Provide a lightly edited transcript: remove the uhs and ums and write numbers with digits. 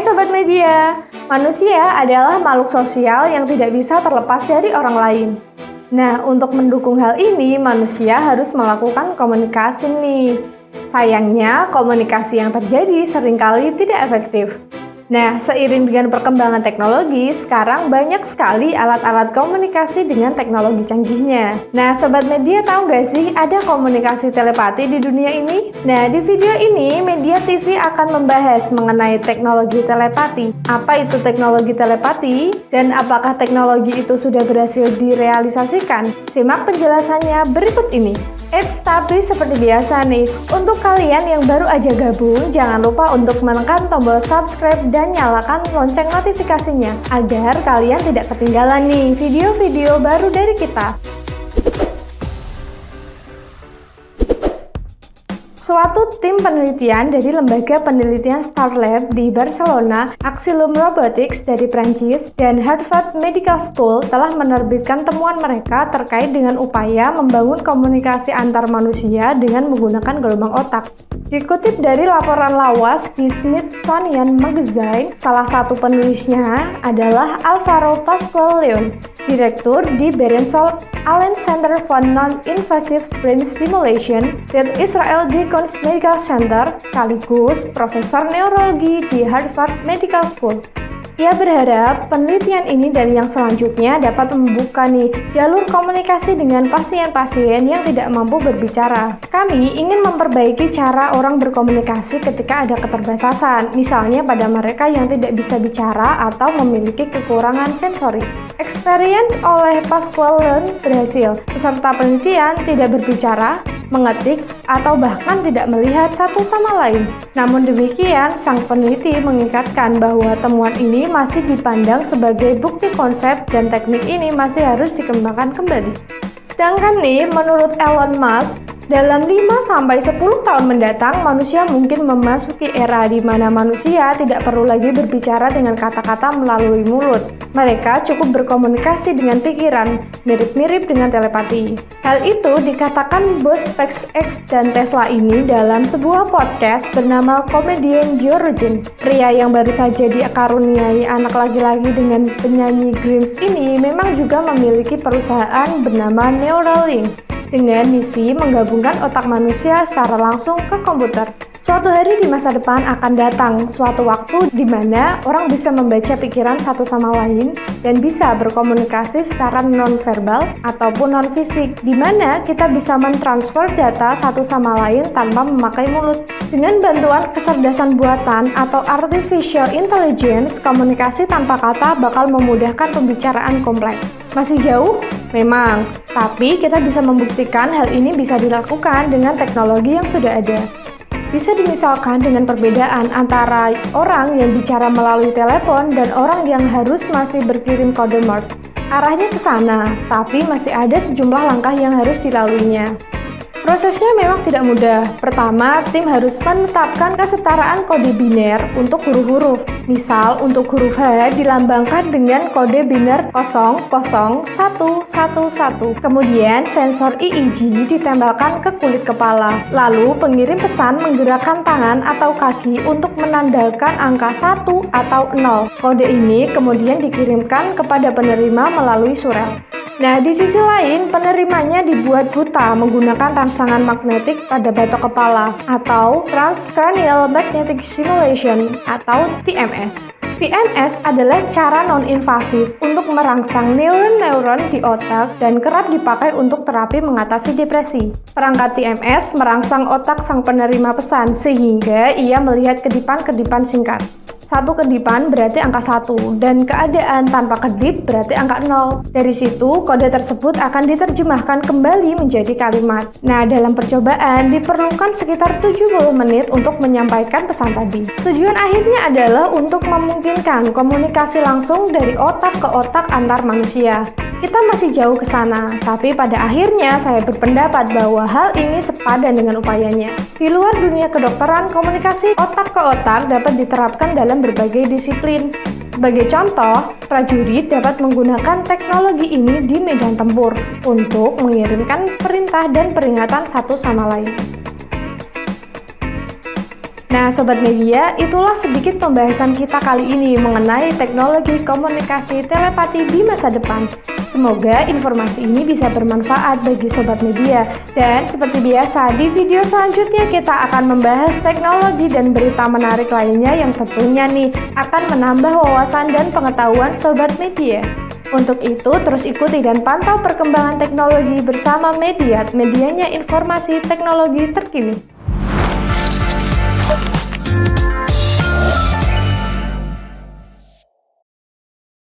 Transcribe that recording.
Hai Sobat Media, manusia adalah makhluk sosial yang tidak bisa terlepas dari orang lain. Nah, untuk mendukung hal ini, manusia harus melakukan komunikasi nih. Sayangnya, komunikasi yang terjadi seringkali tidak efektif. Nah, seiring dengan perkembangan teknologi, sekarang banyak sekali alat-alat komunikasi dengan teknologi canggihnya. Nah, Sobat Media tahu nggak sih ada komunikasi telepati di dunia ini? Nah, di video ini, Media TV akan membahas mengenai teknologi telepati. Apa itu teknologi telepati? Dan apakah teknologi itu sudah berhasil direalisasikan? Simak penjelasannya berikut ini. Tapi seperti biasa nih, untuk kalian yang baru aja gabung, jangan lupa untuk menekan tombol subscribe dan nyalakan lonceng notifikasinya, agar kalian tidak ketinggalan nih video-video baru dari kita. Suatu tim penelitian dari lembaga penelitian StarLab di Barcelona, Axilum Robotics dari Prancis, dan Harvard Medical School telah menerbitkan temuan mereka terkait dengan upaya membangun komunikasi antar manusia dengan menggunakan gelombang otak. Dikutip dari laporan lawas di Smithsonian Magazine, salah satu penulisnya adalah Alvaro Pascual Leon, direktur di Berenson Allen Center for Non-Invasive Brain Stimulation with Israel Deacon's Medical Center, sekaligus profesor neurologi di Harvard Medical School. Ia berharap penelitian ini dan yang selanjutnya dapat membuka jalur komunikasi dengan pasien-pasien yang tidak mampu berbicara. Kami ingin memperbaiki cara orang berkomunikasi ketika ada keterbatasan, misalnya pada mereka yang tidak bisa bicara atau memiliki kekurangan sensori. Eksperimen oleh Pascual Leon berhasil. Peserta penelitian tidak berbicara, mengetik, atau bahkan tidak melihat satu sama lain. Namun demikian, sang peneliti mengingkatkan bahwa temuan ini masih dipandang sebagai bukti konsep dan teknik ini masih harus dikembangkan kembali. Sedangkan menurut Elon Musk, dalam 5-10 tahun mendatang, manusia mungkin memasuki era di mana manusia tidak perlu lagi berbicara dengan kata-kata melalui mulut. Mereka cukup berkomunikasi dengan pikiran, mirip-mirip dengan telepati. Hal itu dikatakan bos SpaceX dan Tesla ini dalam sebuah podcast bernama Comedian Joe Rogan. Pria yang baru saja dikaruniai anak laki-laki dengan penyanyi Grimes ini memang juga memiliki perusahaan bernama Neuralink, dengan misi menggabungkan otak manusia secara langsung ke komputer. Suatu hari di masa depan akan datang suatu waktu di mana orang bisa membaca pikiran satu sama lain dan bisa berkomunikasi secara non-verbal ataupun non-fisik, di mana kita bisa mentransfer data satu sama lain tanpa memakai mulut. Dengan bantuan kecerdasan buatan atau artificial intelligence, komunikasi tanpa kata bakal memudahkan pembicaraan kompleks. Masih jauh? Memang, tapi kita bisa membuktikan hal ini bisa dilakukan dengan teknologi yang sudah ada. Bisa dimisalkan dengan perbedaan antara orang yang bicara melalui telepon dan orang yang harus masih berkirim kode Morse. Arahnya ke sana, tapi masih ada sejumlah langkah yang harus dilaluinya. Prosesnya memang tidak mudah. Pertama, tim harus menetapkan kesetaraan kode biner untuk huruf-huruf. Misal, untuk huruf H dilambangkan dengan kode biner 00111. Kemudian, sensor EEG ditempelkan ke kulit kepala. Lalu, pengirim pesan menggerakkan tangan atau kaki untuk menandakan angka 1 atau 0. Kode ini kemudian dikirimkan kepada penerima melalui surel. Nah, di sisi lain, penerimanya dibuat buta menggunakan rangsangan magnetik pada batok kepala atau Transcranial Magnetic Stimulation atau TMS. TMS adalah cara non-invasif untuk merangsang neuron-neuron di otak dan kerap dipakai untuk terapi mengatasi depresi. Perangkat TMS merangsang otak sang penerima pesan sehingga ia melihat kedipan-kedipan singkat. Satu kedipan berarti angka 1, dan keadaan tanpa kedip berarti angka 0. Dari situ, kode tersebut akan diterjemahkan kembali menjadi kalimat. Nah, dalam percobaan, diperlukan sekitar 70 menit untuk menyampaikan pesan tadi. Tujuan akhirnya adalah untuk memungkinkan komunikasi langsung dari otak ke otak antar manusia. Kita masih jauh ke sana, tapi pada akhirnya saya berpendapat bahwa hal ini sepadan dengan upayanya. Di luar dunia kedokteran, komunikasi otak ke otak dapat diterapkan dalam berbagai disiplin. Sebagai contoh, prajurit dapat menggunakan teknologi ini di medan tempur untuk mengirimkan perintah dan peringatan satu sama lain. Nah, Sobat Media, itulah sedikit pembahasan kita kali ini mengenai teknologi komunikasi telepati di masa depan. Semoga informasi ini bisa bermanfaat bagi Sobat Media. Dan seperti biasa, di video selanjutnya kita akan membahas teknologi dan berita menarik lainnya yang tentunya nih akan menambah wawasan dan pengetahuan Sobat Media. Untuk itu, terus ikuti dan pantau perkembangan teknologi bersama Mediat, medianya informasi teknologi terkini.